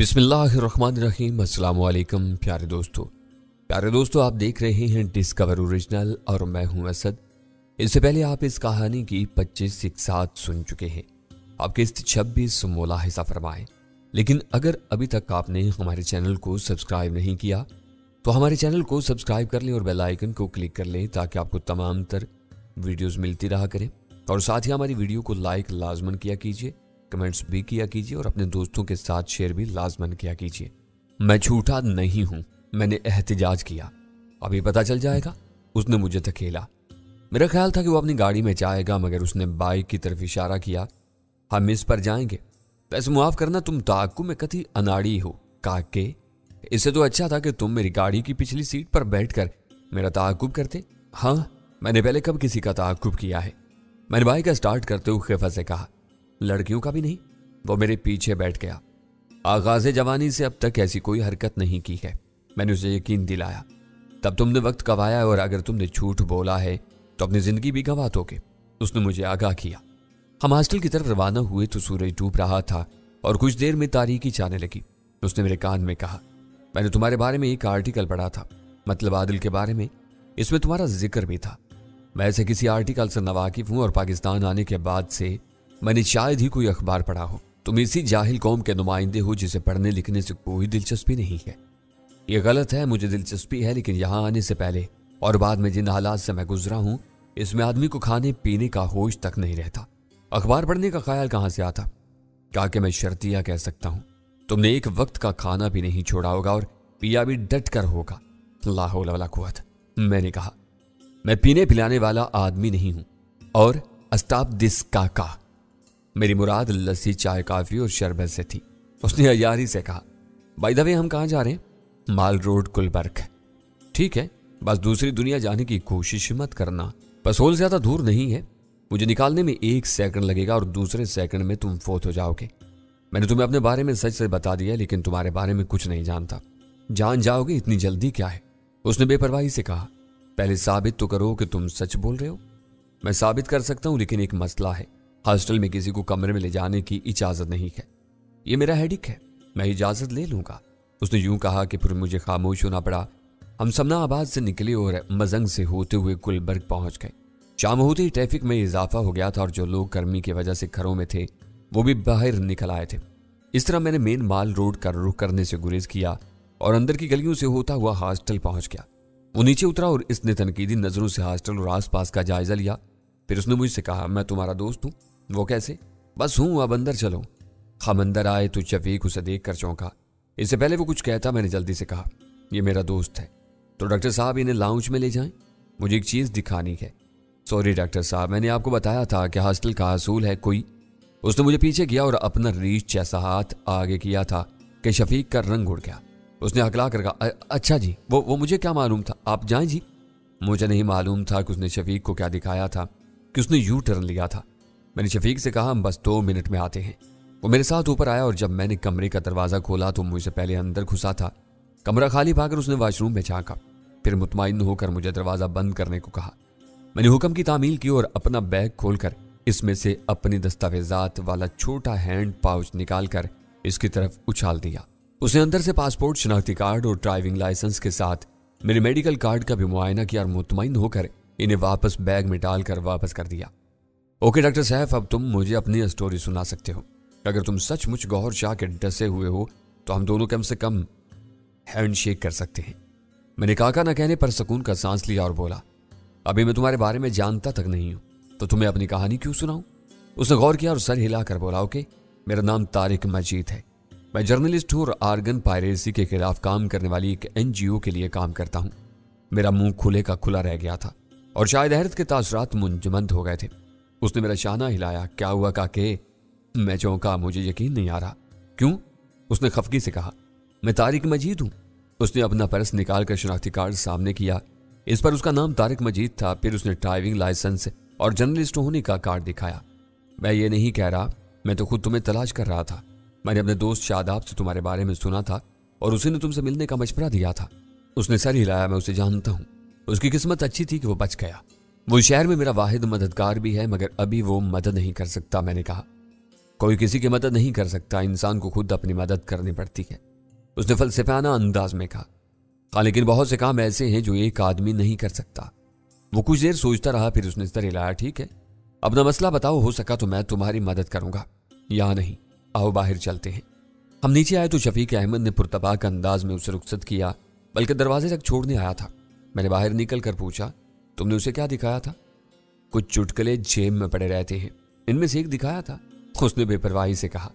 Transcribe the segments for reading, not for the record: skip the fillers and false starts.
बिस्मिल्लाहिर्रहमानिर्रहीम। अस्सलाम वालेकुम प्यारे दोस्तों, आप देख रहे हैं डिस्कवर ओरिजिनल और मैं हूं असद। इससे पहले आप इस कहानी की 25 इकसात सुन चुके हैं। आप किस्त 26 मुलाहिजा फरमाएं। लेकिन अगर अभी तक आपने हमारे चैनल को सब्सक्राइब नहीं किया तो हमारे चैनल को सब्सक्राइब कर लें और बेल आइकन को क्लिक कर लें ताकि आपको तमाम तर वीडियोस मिलती रहा करें। और साथ ही हमारी वीडियो को लाइक लाजमन किया कीजिए, कमेंट्स भी किया कीजिए और अपने दोस्तों के साथ शेयर भी लाजमन किया कीजिए। मैं झूठा नहीं हूं, मैंने एहतिजाज किया। अभी पता चल जाएगा। उसने मुझे धकेला। मेरा ख्याल था कि वो अपनी गाड़ी में जाएगा, मगर उसने बाइक की तरफ इशारा किया। हम इस पर जाएंगे। वैसे मुआफ करना, तुम ताक्कु में कति अनाड़ी हो काके। इससे तो अच्छा था कि तुम मेरी गाड़ी की पिछली सीट पर बैठकर मेरा ताक्कुब करते। हाँ, मैंने पहले कब किसी का ताक्कुब किया है। मैंने बाइक का स्टार्ट करते हुए खिफा से कहा, लड़कियों का भी नहीं। वो मेरे पीछे बैठ गया। आगाज़े जवानी से अब तक ऐसी कोई हरकत नहीं की है। मैंने उसे यकीन दिलाया। तब तुमने वक्त गंवाया है और अगर तुमने झूठ बोला है तो अपनी जिंदगी भी गंवा दोगे। उसने मुझे आगाह किया। हम हॉस्टल की तरफ रवाना हुए तो सूरज डूब रहा था और कुछ देर में तारीकी छाने लगी। उसने मेरे कान में कहा, मैंने तुम्हारे बारे में एक आर्टिकल पढ़ा था, मतलब आदिल के बारे में। इसमें तुम्हारा जिक्र भी था। मैं ऐसे किसी आर्टिकल से नावाकिफ हूं और पाकिस्तान आने के बाद से मैंने शायद ही कोई अखबार पढ़ा हो। तुम इसी जाहिल कौम के नुमाइंदे हो जिसे पढ़ने लिखने से कोई दिलचस्पी नहीं है। ये गलत है, मुझे दिलचस्पी है, लेकिन यहाँ आने से पहले और बाद में जिन हालात से मैं गुजरा हूँ, इसमें आदमी को खाने पीने का होश तक नहीं रहता। अखबार पढ़ने का ख्याल कहाँ से आता? क्या कि मैं शर्तिया कह सकता हूँ। तुमने एक वक्त का खाना भी नहीं छोड़ा होगा और पिया भी डट कर होगा। ला हौला वला कुव्वत। मैंने कहा, मैं पीने पिलाने वाला आदमी नहीं हूं और अस्ताब दिस काका। मेरी मुराद लस्सी, चाय, काफी और शरबत से थी। उसने अयारी से कहा, बाय द वे हम कहाँ जा रहे हैं? माल रोड, गुलबर्ग। ठीक है, बस दूसरी दुनिया जाने की कोशिश मत करना। बस होल ज्यादा दूर नहीं है। मुझे निकालने में 1 सेकंड लगेगा और दूसरे सेकंड में तुम फोत हो जाओगे। मैंने तुम्हें अपने बारे में सच से बता दिया, लेकिन तुम्हारे बारे में कुछ नहीं जानता। जान जाओगे, इतनी जल्दी क्या है? उसने बेपरवाही से कहा, पहले साबित तो करो कि तुम सच बोल रहे हो। मैं साबित कर सकता हूं, लेकिन एक मसला है। हॉस्टल में किसी को कमरे में ले जाने की इजाजत नहीं है। ये मेरा हेडिक है, मैं इजाजत ले लूंगा। उसने यूं कहा कि फिर मुझे खामोश होना पड़ा। हम समनाबाद से निकले और मजंग से होते हुए गुलबर्ग पहुंच गए। शाम होते ही ट्रैफिक में इजाफा हो गया था और जो लोग गर्मी की वजह से घरों में थे वो भी बाहर निकल आए थे। इस तरह मैंने मेन माल रोड का रुख करने से गुरेज किया और अंदर की गलियों से होता हुआ हॉस्टल पहुंच गया। वो नीचे उतरा और इसने तनकीदी नजरों से हॉस्टल और आसपास का जायजा लिया। फिर उसने मुझसे कहा, मैं तुम्हारा दोस्त हूँ। वो कैसे? बस हूँ, अब अंदर चलो। हम अंदर आए तो शफीक उसे देख कर चौंका। इससे पहले वो कुछ कहता, मैंने जल्दी से कहा, ये मेरा दोस्त है, तो डॉक्टर साहब इन्हें लाउंज में ले जाएं, मुझे एक चीज दिखानी है। सॉरी डॉक्टर साहब, मैंने आपको बताया था कि हॉस्टल का असूल है कोई। उसने मुझे पीछे किया और अपना रीछ जैसा हाथ आगे किया था कि शफीक का रंग उड़ गया। उसने हकला कर कहा, अच्छा जी, वो मुझे क्या मालूम था, आप जाएं जी। मुझे नहीं मालूम था कि उसने शफीक को क्या दिखाया था कि उसने यू टर्न लिया था। मैंने शफीक से कहा, हम बस 2 मिनट में आते हैं। वो मेरे साथ ऊपर आया और जब मैंने कमरे का दरवाजा खोला तो मुझसे पहले अंदर घुसा था। कमरा खाली पाकर उसने वॉशरूम में झांका, फिर मुतमईन होकर मुझे दरवाजा बंद करने को कहा। मैंने हुक्म की तामील की और अपना बैग खोलकर इसमें से अपनी दस्तावेजात वाला छोटा हैंड पाउच निकालकर इसकी तरफ उछाल दिया। उसने अंदर से पासपोर्ट, शनाख्ती कार्ड और ड्राइविंग लाइसेंस के साथ मेरे मेडिकल कार्ड का भी मुआयना किया और मुतमईन होकर इन्हें वापस बैग में डालकर वापस कर दिया। ओके डॉक्टर साहब, अब तुम मुझे अपनी स्टोरी सुना सकते हो। अगर तुम सचमुच गौहर शाह के डसे हुए हो तो हम दोनों कम से कम हैंड शेक कर सकते हैं। मैंने काका न कहने पर सुकून का सांस लिया और बोला, अभी मैं तुम्हारे बारे में जानता तक नहीं हूं, तो तुम्हें अपनी कहानी क्यों सुनाऊं? उसने गौर किया और सर हिलाकर बोला, ओके, मेरा नाम तारिक मजीद है। मैं जर्नलिस्ट हूं और आर्गन पायरेसी के खिलाफ काम करने वाली एक NGO के लिए काम करता हूं। मेरा मुंह खुले का खुला रह गया था और शायद हैरत के तासुरात मुंजमद हो गए थे। उसने मेरा शाना हिलाया। क्या हुआ काके? मैं चौंका, मुझे यकीन नहीं आ रहा। क्यों? उसने खफगी से कहा, मैं तारिक मजीद हूं। उसने अपना पर्स निकालकर शनाख्ती कार्ड सामने किया। इस पर उसका नाम तारिक मजीद था। फिर उसने ड्राइविंग लाइसेंस और जर्नलिस्ट होने का कार्ड दिखाया। मैं ये नहीं कह रहा, मैं तो खुद तुम्हें तलाश कर रहा था। मैंने अपने दोस्त शादाब से तुम्हारे बारे में सुना था और उसी ने तुमसे मिलने का मशवरा दिया था। उसने सर हिलाया। मैं उसे जानता हूं। उसकी किस्मत अच्छी थी कि वो बच गया। वो शहर में मेरा वाहिद मददगार भी है, मगर अभी वो मदद नहीं कर सकता। मैंने कहा, कोई किसी की मदद नहीं कर सकता, इंसान को खुद अपनी मदद करनी पड़ती है, उसने फलसफाना अंदाज में कहा। हाँ, लेकिन बहुत से काम ऐसे हैं जो एक आदमी नहीं कर सकता। वो कुछ देर सोचता रहा, फिर उसने सर हिलाया। ठीक है, अपना मसला बताओ, हो सका तो मैं तुम्हारी मदद करूंगा, या नहीं आओ बाहर चलते हैं। हम नीचे आए तो शफीक अहमद ने पुरतबाक अंदाज में उसे रुखसत किया, बल्कि दरवाजे तक छोड़ने आया था। मैंने बाहर निकल कर पूछा, तुमने उसे क्या दिखाया था? कुछ चुटकुले जेब में पड़े रहते हैं, इनमें से एक दिखाया था, उसने बेपरवाही से कहा,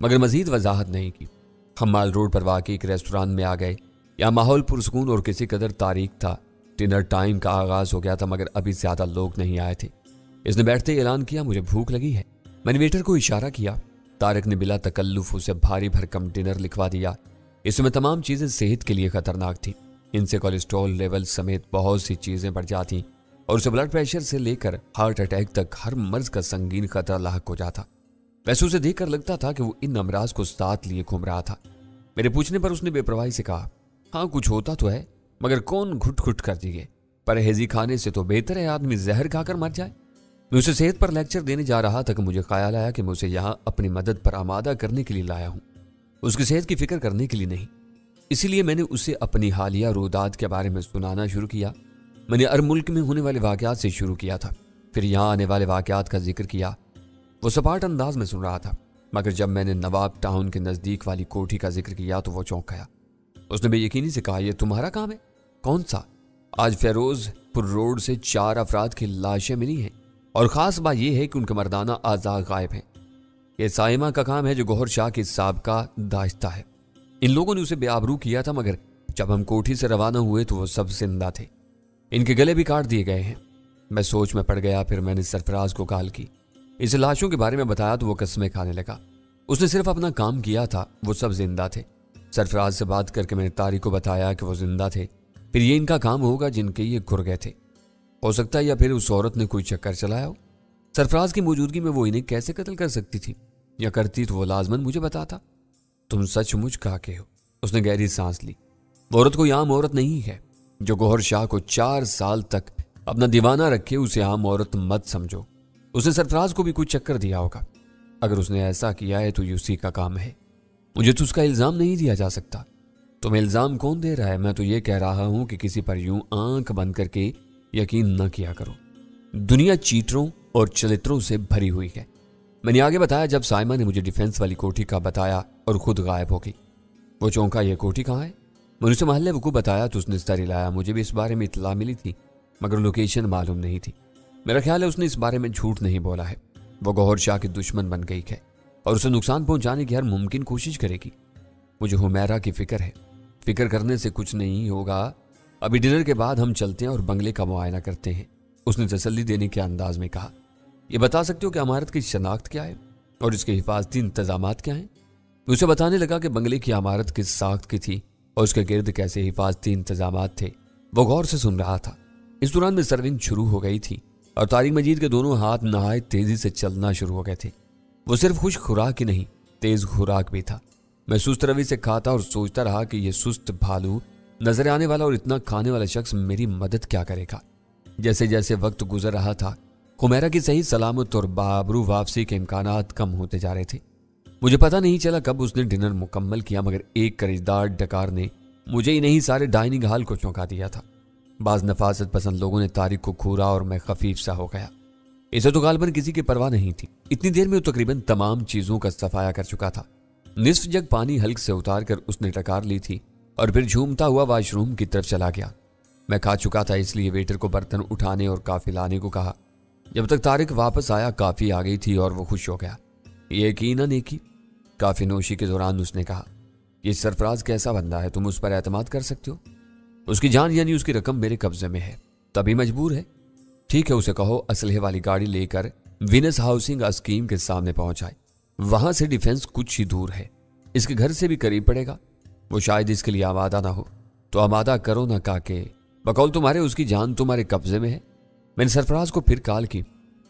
मगर मजीद वजाहत नहीं की। हम माल रोड पर वाकई एक रेस्टोरेंट में आ गए। यहाँ माहौल पुरसकून और किसी कदर तारीख था। डिनर टाइम का आगाज हो गया था, मगर अभी ज्यादा लोग नहीं आए थे। इसने बैठते ही ऐलान किया, मुझे भूख लगी है। मैंने वेटर को इशारा किया। तारिक ने बिला तकल्लुफ उसे भारी भरकम डिनर लिखवा दिया। इसमें तमाम चीजें सेहत के लिए खतरनाक थी। इनसे कोलेस्ट्रॉल लेवल समेत बहुत सी चीजें बढ़ जाती और उसे ब्लड प्रेशर से लेकर हार्ट अटैक तक हर मर्ज का संगीन खतरा लाहक हो जाता। वैसे उसे देखकर लगता था कि वो इन अमराज को साथ लिए घूम रहा था। मेरे पूछने पर उसने बेपरवाही से कहा, हाँ कुछ होता तो है, मगर कौन घुट घुट कर दिए। परहेजी खाने से तो बेहतर है आदमी जहर खाकर मर जाए। मैं उसे सेहत पर लेक्चर देने जा रहा था कि मुझे ख्याल आया कि मैं उसे यहाँ अपनी मदद पर आमादा करने के लिए लाया हूँ, उसकी सेहत की फिक्र करने के लिए नहीं। इसीलिए मैंने उसे अपनी हालिया रोदात के बारे में सुनाना शुरू किया। मैंने अरब मुल्क में होने वाले वाकयात से शुरू किया था, फिर यहाँ आने वाले वाकयात का जिक्र किया। वो सपाट अंदाज में सुन रहा था, मगर जब मैंने नवाब टाउन के नजदीक वाली कोठी का जिक्र किया तो वो चौंक गया। उसने बेयकीनी से कहा, यह तुम्हारा काम है? कौन सा? आज फेरोजपुर रोड से 4 अफराद की लाशें मिली हैं और खास बात यह है कि उनके मर्दाना आज़ा गायब हैं। यह साइमा का काम है जो गौहर शाह के साबका दाश्ता है। इन लोगों ने उसे बेआबरू किया था, मगर जब हम कोठी से रवाना हुए तो वो सब जिंदा थे। इनके गले भी काट दिए गए हैं। मैं सोच में पड़ गया। फिर मैंने सरफराज को कॉल की, इस लाशों के बारे में बताया तो वो कस्में खाने लगा। उसने सिर्फ अपना काम किया था, वो सब जिंदा थे। सरफराज से बात करके मैंने तारिक को बताया कि वो जिंदा थे, फिर ये इनका काम होगा जिनके ये घुर गए थे। हो सकता है या फिर उस औरत ने कोई चक्कर चलाया हो। सरफराज की मौजूदगी में वो इन्हें कैसे कत्ल कर सकती थी, या करती तो वो लाजमन मुझे बताता। तुम सचमुच काके हो। उसने गहरी सांस ली। वो औरत कोई आम औरत नहीं है। जो गौहर शाह को 4 साल तक अपना दीवाना रखे, उसे आम औरत मत समझो। उसने सरफराज को भी कुछ चक्कर दिया होगा। अगर उसने ऐसा किया है तो ये उसी का काम है। मुझे तो उसका इल्जाम नहीं दिया जा सकता। तुम्हें इल्जाम कौन दे रहा है? मैं तो ये कह रहा हूं कि किसी पर यूं आंख बंद करके यकीन न किया करो। दुनिया चीटरों और चरित्रों से भरी हुई है। मैंने आगे बताया जब साइमा ने मुझे डिफेंस वाली कोठी का बताया और खुद गायब हो गई। वो चौंका, ये कोठी कहाँ है? मैंने उसे मोहल्ले को बताया तो उसने सर हिलाया। मुझे भी इस बारे में इतला मिली थी, मगर लोकेशन मालूम नहीं थी। मेरा ख्याल है उसने इस बारे में झूठ नहीं बोला है। वो गौहर शाह की दुश्मन बन गई है और उसे नुकसान पहुंचाने की हर मुमकिन कोशिश करेगी। मुझे हुमैरा की फिक्र है। फिक्र करने से कुछ नहीं होगा। अभी डिनर के बाद हम चलते हैं और बंगले का मुआयना करते हैं, उसने तसल्ली देने के अंदाज में कहा। ये बता सकते हो कि इमारत की शनाख्त क्या है और इसके हिफाजती इंतजामात क्या हैं? उसे बताने लगा कि बंगले की इमारत किस साख्त की थी और उसके गिर्द कैसे हिफाजती इंतजामात थे। वो गौर से सुन रहा था। इस दौरान में सर्विंग शुरू हो गई थी और तारिक मजीद के दोनों हाथ नहायत तेजी से चलना शुरू हो गए थे। वो सिर्फ खुश खुराक ही नहीं, तेज खुराक भी था। मैं सुस्त रवि से खाता और सोचता रहा कि यह सुस्त भालू नजर आने वाला और इतना खाने वाला शख्स मेरी मदद क्या करेगा। जैसे जैसे वक्त गुजर रहा था, हुमैरा की सही सलामत और बाबरू वापसी के इम्कानात कम होते जा रहे थे। मुझे पता नहीं चला कब उसने डिनर मुकम्मल किया, मगर एक कर्जदार डकार ने मुझे ही नहीं सारे डाइनिंग हॉल को चौंका दिया था। बाज नफासत पसंद लोगों ने तारिक को घूरा और मैं खफीफ सा हो गया। इसे तो गालबन किसी की परवाह नहीं थी। इतनी देर में वो तकरीबन तमाम चीजों का सफाया कर चुका था। निस्फ जग पानी हल्क से उतार कर उसने टकार ली थी और फिर झूमता हुआ वाशरूम की तरफ चला गया। मैं खा चुका था, इसलिए वेटर को बर्तन उठाने और काफी लाने को कहा। जब तक तारिक वापस आया काफी आ गई थी और वो खुश हो गया। यकीनन एक ही काफी नोशी के दौरान उसने कहा, ये सरफराज कैसा बंदा है, तुम उस पर एतमाद कर सकते हो? उसकी जान यानी उसकी रकम मेरे कब्जे में है, तभी मजबूर है। ठीक है, उसे कहो असलहे वाली गाड़ी लेकर विनस हाउसिंग स्कीम के सामने पहुंचाए। वहां से डिफेंस कुछ ही दूर है, इसके घर से भी करीब पड़ेगा। वो शायद इसके लिए आमादा ना हो, तो आमादा करो ना काके। बकौल तुम्हारे उसकी जान तुम्हारे कब्जे में है। मैंने सरफराज को फिर कॉल की।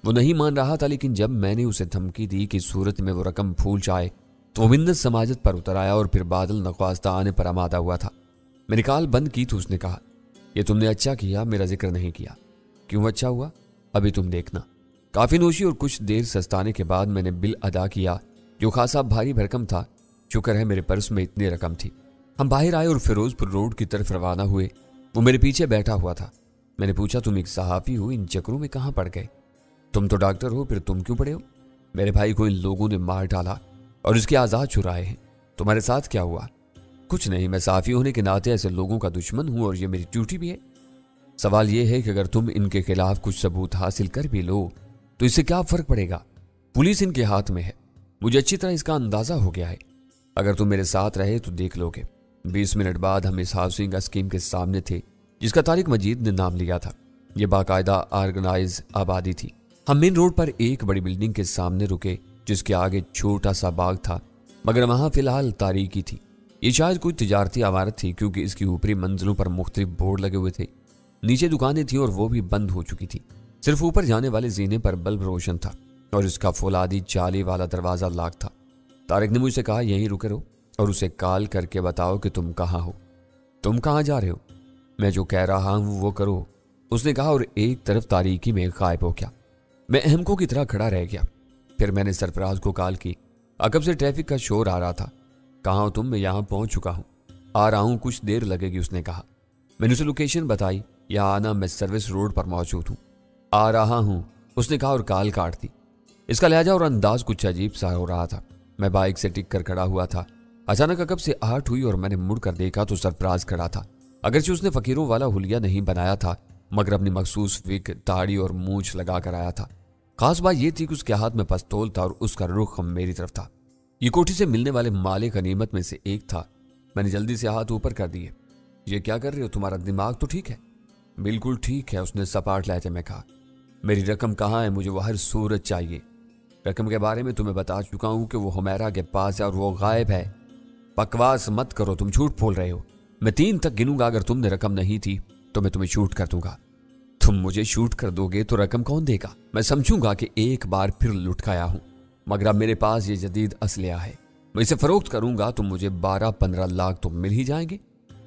वो नहीं मान रहा था, लेकिन जब मैंने उसे धमकी दी कि सूरत में वो रकम भूल जाए तो वो मिन्नत समाजत पर उतर आया और फिर बादल नख्वास्ता आने पर आमादा हुआ था। मैंने कॉल बंद की तो उसने कहा, ये तुमने अच्छा किया, मेरा जिक्र नहीं किया। क्यों अच्छा हुआ? अभी तुम देखना। काफी नोशी और कुछ देर सस्ताने के बाद मैंने बिल अदा किया जो खासा भारी भरकम था। शुक्र है मेरे पर्स में इतनी रकम थी। हम बाहर आए और फिरोजपुर रोड की तरफ रवाना हुए। वो मेरे पीछे बैठा हुआ था। मैंने पूछा, तुम एक सहाफी हो, इन चक्रों में कहाँ पड़ गए? तुम तो डॉक्टर हो, फिर तुम क्यों पड़े हो? मेरे भाई को इन लोगों ने मार डाला और इसके आज़ाद छुड़ाए हैं। तुम्हारे साथ क्या हुआ? कुछ नहीं, मैं सहाफी होने के नाते ऐसे लोगों का दुश्मन हूं और ये मेरी ड्यूटी भी है। सवाल यह है कि अगर तुम इनके खिलाफ कुछ सबूत हासिल कर भी लो तो इससे क्या फर्क पड़ेगा? पुलिस इनके हाथ में है। मुझे अच्छी तरह इसका अंदाजा हो गया है। अगर तुम मेरे साथ रहे तो देख लोगे। 20 मिनट बाद हम इस हाउसिंग स्कीम के सामने थे जिसका तारिक मजीद ने नाम लिया था। यह बाकायदा ऑर्गेनाइज आबादी थी। हम मेन रोड पर एक बड़ी बिल्डिंग के सामने रुके जिसके आगे छोटा सा बाग था, मगर वहां फिलहाल तारीकी थी। ये शायद कोई तिजारती इमारत थी क्योंकि इसकी ऊपरी मंजिलों पर मुख्तलिफ बोर्ड लगे हुए थे। नीचे दुकानें थी और वो भी बंद हो चुकी थी। सिर्फ ऊपर जाने वाले जीने पर बल्ब रोशन था और इसका फौलादी जाली वाला दरवाजा लॉक था। तारिक ने मुझसे कहा, यहीं रुके रहो और उसे कॉल करके बताओ कि तुम कहाँ हो। तुम कहाँ जा रहे हो? मैं जो कह रहा हूँ वो करो, उसने कहा और एक तरफ तारीकी में गायब हो गया। मैं अहमकों की तरह खड़ा रह गया। फिर मैंने सरफराज को कॉल की। अकब से ट्रैफिक का शोर आ रहा था। कहाँ हो तुम? मैं यहाँ पहुंच चुका हूँ। आ रहा हूँ, कुछ देर लगेगी, उसने कहा। मैंने उसे लोकेशन बताई। यहाँ आना, मैं सर्विस रोड पर मौजूद हूँ। आ रहा हूँ, उसने कहा और कॉल काट दी। इसका लहजा और अंदाज कुछ अजीब सा हो रहा था। मैं बाइक से टिक कर खड़ा हुआ था। अचानक अकब से आहट हुई और मैंने मुड़ कर देखा तो सरफराज खड़ा था। अगरचे उसने फकीरों वाला हुलिया नहीं बनाया था, मगर अपनी मखसूस विग, दाढ़ी और मूंछ लगा कर आया था। खास बात यह थी कि उसके हाथ में पिस्तौल था और उसका रुख मेरी तरफ था। ये कोठी से मिलने वाले माले गनीमत में से एक था। मैंने जल्दी से हाथ ऊपर कर दिए। ये क्या कर रहे हो? तुम्हारा दिमाग तो ठीक है? बिल्कुल ठीक है, उसने सपाट लहजे में कहा। मेरी रकम कहाँ है? मुझे वो हर सूरत चाहिए। रकम के बारे में तुम्हें बता चुका हूं कि वो हुमैरा के पास है और वो गायब है। बकवास मत करो, तुम झूठ बोल रहे हो। मैं 3 तक गिनूंगा, अगर तुमने रकम नहीं थी तो मैं तुम्हें शूट कर दूंगा। तुम मुझे शूट कर दोगे तो रकम कौन देगा? मैं समझूंगा कि एक बार फिर लुट गया हूं, मगर अब मेरे पास ये जदीद असलिया है। मैं इसे फरोख्त करूंगा तो मुझे 12-15 लाख तो मिल ही जाएंगे।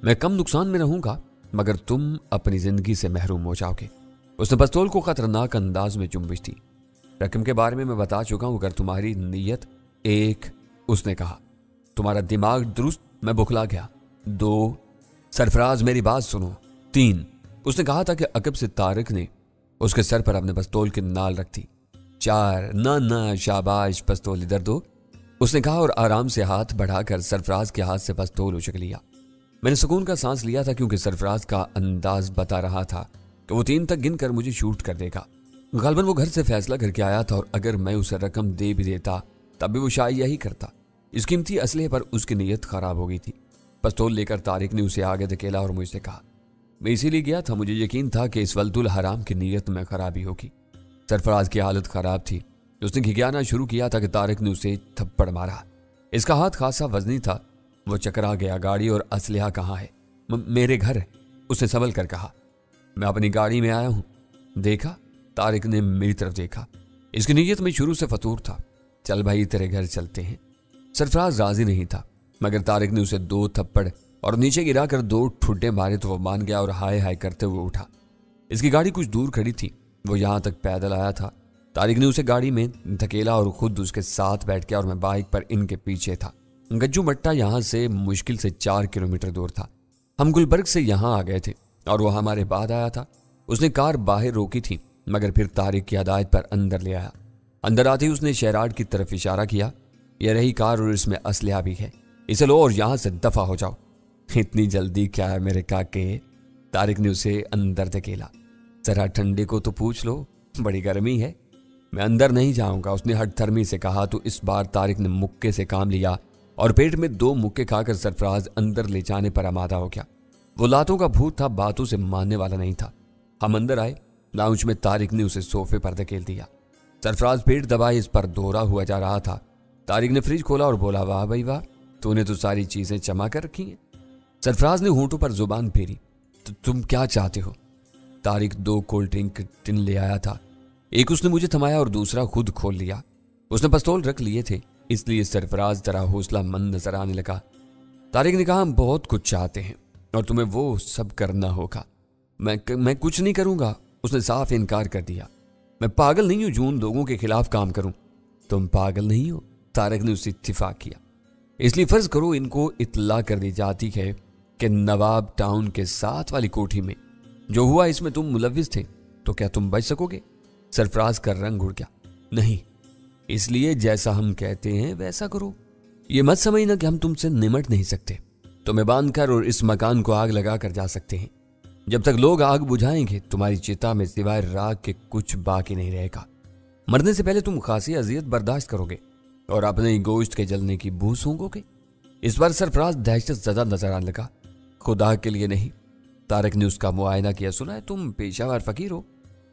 मैं कम नुकसान में रहूंगा, मगर तुम अपनी जिंदगी से महरूम हो जाओगे। उसने पिस्तौल को खतरनाक अंदाज में चुम्बिश दी। रकम के बारे में मैं बता चुका हूं, अगर तुम्हारी नीयत 1, उसने कहा। तुम्हारा दिमाग दुरुस्त? मैं बुखला गया। 2, सरफराज मेरी बात सुनो। 3, उसने कहा था कि अकब से तारिक ने उसके सर पर अपने पिस्तौल की नाल रख दी। 4, ना शाबाश, पिस्तौल इधर दो, उसने कहा और आराम से हाथ बढ़ाकर सरफराज के हाथ से पिस्तौल उचक लिया। मैंने सुकून का सांस लिया था क्योंकि सरफराज का अंदाज बता रहा था कि वो 3 तक गिनकर मुझे शूट कर देगा। गलबन वो घर से फैसला करके आया था और अगर मैं उसे रकम दे भी देता तब भी वो शायद यही करता। इस कीमती असले पर उसकी नीयत खराब हो गई थी। पिस्तौल लेकर तारिक ने उसे आगे धकेला और मुझसे कहा, मैं इसीलिए गया था, मुझे यकीन था कि इस वल्दुल हराम की नीयत में खराबी होगी। सरफराज की हालत खराब थी। उसने घिघियाना शुरू किया था कि तारिक ने उसे थप्पड़ मारा। इसका हाथ खासा वजनी था। वो चकरा गया। गाड़ी और असलिहा कहाँ है? मेरे घर है, उसने संभल कर कहा। मैं अपनी गाड़ी में आया हूं। देखा? तारिक ने मेरी तरफ देखा। इसकी नीयत में शुरू से फतूर था। चल भाई, तेरे घर चलते हैं। सरफराज राजी नहीं था, मगर तारिक ने उसे 2 थप्पड़ और नीचे गिराकर 2 ठुड्डे मारे तो वो मान गया और हाय हाय करते हुए उठा। इसकी गाड़ी कुछ दूर खड़ी थी। वो यहां तक पैदल आया था। तारिक ने उसे गाड़ी में धकेला और खुद उसके साथ बैठ गया और मैं बाइक पर इनके पीछे था। गज्जू मट्टा यहां से मुश्किल से 4 किलोमीटर दूर था। हम गुलबर्ग से यहां आ गए थे और वो हमारे बाद आया था। उसने कार बाहर रोकी थी, मगर फिर तारिक की हदायत पर अंदर ले आया। अंदर आते ही उसने शेराड की तरफ इशारा किया। यह रही कार और इसमें असलिया भी है, इसे लो और यहां से दफा हो जाओ। इतनी जल्दी क्या है मेरे काके? तारिक ने उसे अंदर धकेला। जरा ठंडे को तो पूछ लो, बड़ी गर्मी है। मैं अंदर नहीं जाऊंगा, उसने हठधर्मी से कहा। तो इस बार तारिक ने मुक्के से काम लिया और पेट में 2 मुक्के खाकर सरफराज अंदर ले जाने पर आमादा हो गया। वो लातों का भूत था, बातों से मानने वाला नहीं था। हम अंदर आए। लाउंज में तारिक ने उसे सोफे पर धकेल दिया। सरफराज पेट दबाए इस पर दोहरा हुआ जा रहा था। तारिक ने फ्रिज खोला और बोला, वाह भाई वाह, तूने तो सारी चीजें जमा कर रखी हैं। सरफराज ने होंठों पर जुबान फेरी। तो तुम क्या चाहते हो? तारिक 2 कोल्ड ड्रिंक टिन ले आया था। एक उसने मुझे थमाया और दूसरा खुद खोल लिया। उसने पिस्तौल रख लिए थे, इसलिए सरफराज जरा हौसला मंद नजर आने लगा। तारिक ने कहा, हम बहुत कुछ चाहते हैं और तुम्हें वो सब करना होगा। मैं कुछ नहीं करूंगा, उसने साफ इनकार कर दिया। मैं पागल नहीं हूं जो उन लोगों के खिलाफ काम करूं। तुम पागल नहीं हो, तारिक ने उससे इत्तिफाक किया। इसलिए फर्ज करो इनको इत्तला कर दी जाती है कि नवाब टाउन के साथ वाली कोठी में जो हुआ इसमें तुम मुलविस थे, तो क्या तुम बच सकोगे? सरफराज का रंग उड़ गया। नहीं, इसलिए जैसा हम कहते हैं वैसा करो। ये मत समझना कि हम तुमसे निमट नहीं सकते। तुम्हें बांधकर और इस मकान को आग लगा कर जा सकते हैं। जब तक लोग आग बुझाएंगे तुम्हारी चिता में सिवाय राख के कुछ बाकी नहीं रहेगा। मरने से पहले तुम खासी अजियत बर्दाश्त करोगे और अपने गोश्त के जलने की बू सूंघोगे। इस बार सरफराज दहशत ज़दा नजर आने लगा। खुदा के लिए नहीं, तारिक ने उसका मुआयना किया। सुना है तुम पेशावर फकीर हो?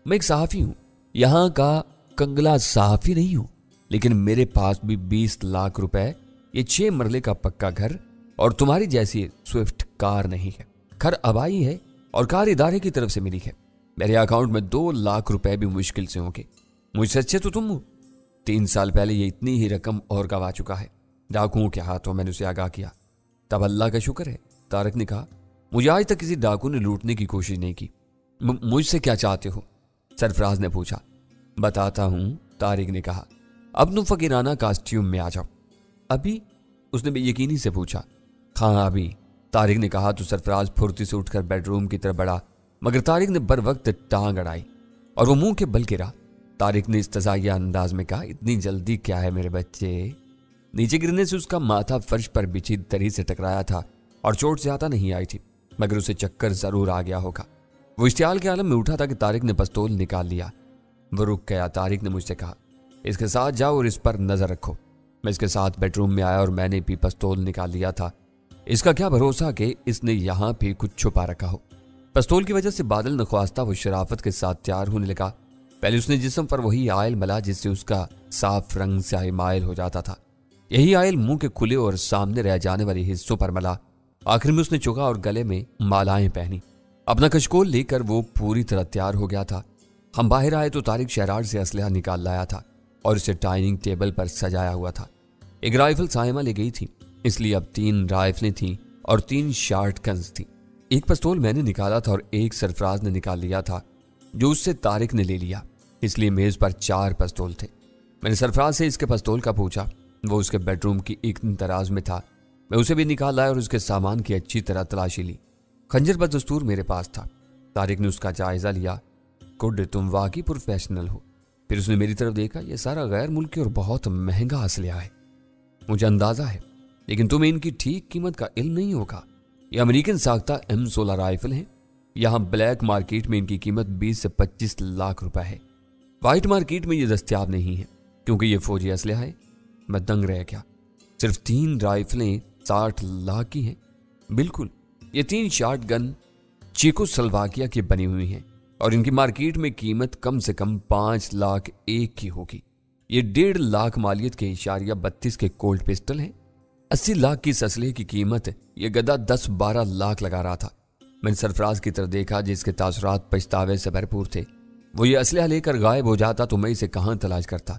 मैं एक सहाफ़ी हूं, यहां का कंगला सहाफ़ी नहीं हूं, लेकिन मेरे पास भी 20 लाख रुपए, ये 6 मरले का पक्का घर और तुम्हारी जैसी स्विफ्ट कार नहीं है। खर अबाई है और कार इदारे की तरफ से मिली है। मेरे अकाउंट में 2 लाख रुपए भी मुश्किल से होंगे। मुझसे अच्छे तो तुम हो। 3 साल पहले ये इतनी ही रकम और गवा चुका है। डाकुओं के हाथों मैंने उसे आगाह किया। तब अल्लाह का शुक्र है, तारिक ने कहा। मुझे आज तक किसी डाकू ने लूटने की कोशिश नहीं की। मुझसे क्या चाहते हो? सरफराज ने पूछा। बताता हूं, तारिक ने कहा। अब तुम फकीराना कास्ट्यूम में आ जाओ। अभी? उसने बेयकीनी से पूछा। हाँ अभी, तारिक ने कहा तो सरफराज फुर्ती से उठकर बेडरूम की तरफ बढ़ा, मगर तारिक ने बर वक्त टांग अड़ाई और वो मुंह के बल गिरा। तारिक ने इस्तज़ाइया अंदाज में कहा, इतनी जल्दी क्या है मेरे बच्चे? नीचे गिरने से उसका माथा फर्श पर बिछी दरी से टकराया था और चोट ज्यादा नहीं आई थी, मगर उसे चक्कर जरूर आ गया होगा। वो इश्तियाल के आलम में उठा था कि तारिक ने पिस्तौल निकाल लिया। वो रुक गया। तारिक ने मुझसे कहा, इसके साथ जाओ और इस पर नजर रखो। मैं इसके साथ बेडरूम में आया और मैंने भी पिस्तौल निकाल लिया था। इसका क्या भरोसा कि इसने यहां भी कुछ छुपा रखा हो। पिस्तौल की वजह से बादल नख्वास्ता वो शराफत के साथ तैयार होने लगा। पहले उसने जिस्म पर वही आयल मला जिससे उसका साफ रंग स्याही मायल हो जाता था। यही आयल मुंह के खुले और सामने रह जाने वाले हिस्सों पर मला। आखिर में उसने चुका और गले में मालाएं पहनी। अपना कशकोल लेकर वो पूरी तरह तैयार हो गया था। हम बाहर आए तो तारिक शरार से असलहा निकाल लाया था और उसे डाइनिंग टेबल पर सजाया हुआ था। एक राइफल साइमा ले गई थी, इसलिए अब 3 राइफलें थीं और 3 शॉर्ट गन्स थी। एक पिस्तौल मैंने निकाला था और एक सरफराज ने निकाल लिया था, जो उससे तारिक ने ले लिया। इसलिए मेज पर 4 पिस्तौल थे। मैंने सरफराज से इसके पिस्तौल का पूछा। वो उसके बेडरूम की एक दराज में था। मैं उसे भी निकाल लाया और उसके सामान की अच्छी तरह तलाशी ली। खंजर बदस्तूर मेरे पास था। तारिक ने उसका जायजा लिया। गुड, तुम वाकई प्रोफेशनल हो। फिर उसने मेरी तरफ देखा। यह सारा गैर मुल्की और बहुत महंगा असलहा है, मुझे अंदाजा है, लेकिन तुम्हें इनकी ठीक कीमत का इल्म नहीं होगा। यह अमेरिकन साख्ता M16 राइफल है। यहाँ ब्लैक मार्केट में इनकी कीमत 20 से 25 लाख रुपए है। व्हाइट मार्केट में ये दस्तयाब नहीं है क्योंकि ये फौजी असलहा है। मैं दंग रह गया। सिर्फ 3 राइफलें 60 लाख की हैं। बिल्कुल, ये 3 शॉर्ट गन चेकोस्लोवाकिया की बनी हुई हैं और इनकी मार्केट में कीमत कम से कम 5 लाख एक की होगी। ये 1.5 लाख मालियत के इशारिया 32 के कोल्ड पिस्टल हैं। 80 लाख की इस असलहे की कीमत ये गधा 10-12 लाख लगा रहा था। मैंने सरफराज की तरफ देखा जिसके तासुरात पछतावे से भरपूर थे। वो ये असलहा लेकर गायब हो जाता तो मैं इसे कहां तलाश करता।